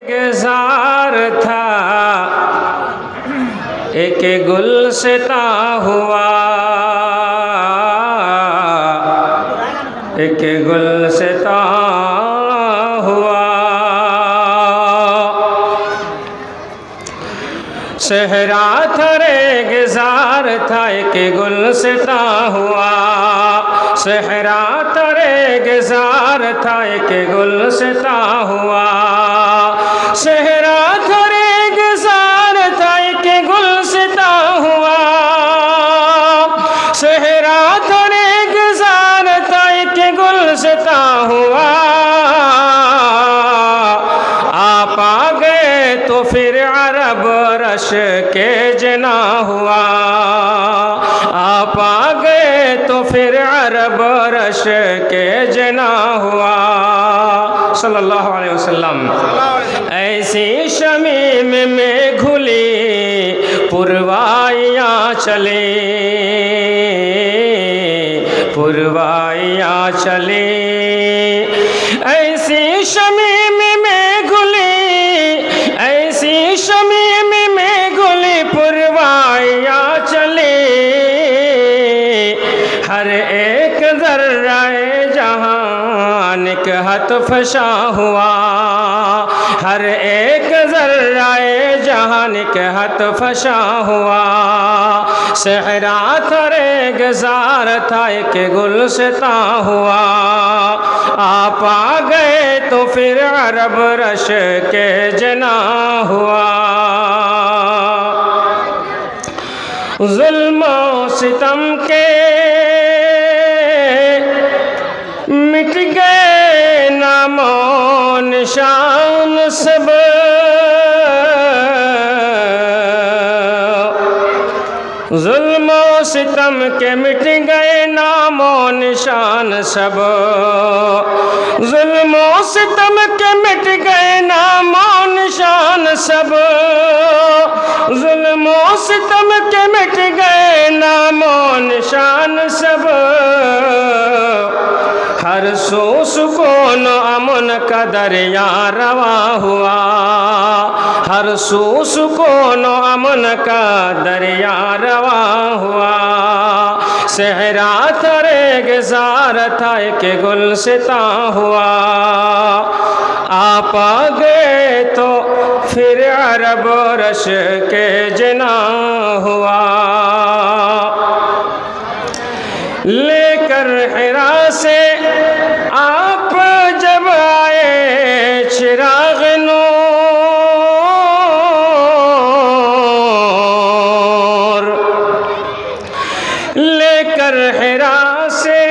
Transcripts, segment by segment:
गुलजार था एक गुलसिता हुआ, एक गुलसिता हुआ। सहरा था रेगिजार था एक गुलसिता हुआ, सहरा था रेगिजार था एक गुलसिता हुआ। सहरा था रेगिजार था एक गुलसिता हुआ, सहरा था रेगिजार था एक गुलसिता हुआ। आप आ गए तो फिर अरब रश के जना हुआ, आप आ गए तो फिर अरब रश के जना हुआ। सल्लल्लाहु अलैहि वसल्लम। ऐसी शमीम में घुली पुरवाइयाँ चले, पुरवाइयाँ चले। ऐसी शमीम में घुली, ऐसी शमीम में घुली पुरवाइयाँ चले। हर एक ज़र्राए जहान के हत फशा हुआ, हर एक ज़र्राए जहान के हत फशा हुआ। सहरा था रेगिजार था एक गुलसिता हुआ, आप आ गए तो फिर अरब रश के जना हुआ। ज़ुल्म और सितम के मिट गए नामो निशान सब, ज़ुल्म और सितम के मिट गए नामो निशान सब, ज़ुल्म और सितम के मिट गए नामो निशान सब, ज़ुल्म और सितम के मिट गए नामो निशान सब। हर सू सुकून अमन का दरिया रवा हुआ, हर सू सुकून अमन का दरिया रवा हुआ। सहरा था रेगिजार था एक गुलसिता हुआ, आप आ गए तो फिर अरब रश के जना हुआ। लेकर हिरा से आप जब आए चिराग नूर, लेकर हिरा से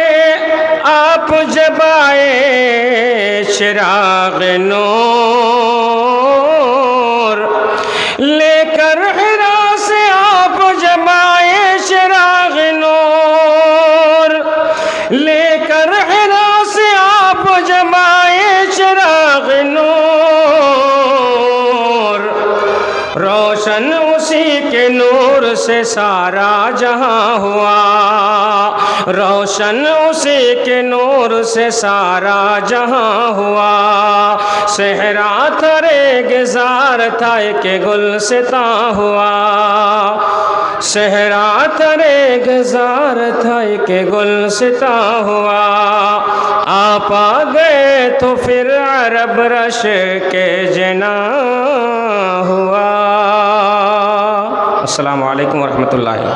आप जब आए चिराग नूर, लेकर हिरा से आप जब आए चिराग नूर, लेकर हिरा से आप जब आए चिराग नूर। रोशन उसी के नूर से सारा जहां हुआ, रोशन उसी के नूर से सारा जहां हुआ। सहरा था रेगिजार था एक गुलसिता हुआ, सहरा था रेगिजार था एक गुलसिता हुआ। आप आ गए तो फिर अरब रश के जना हुआ। अस्सलामु अलैकुम वरहमतुल्लाहि।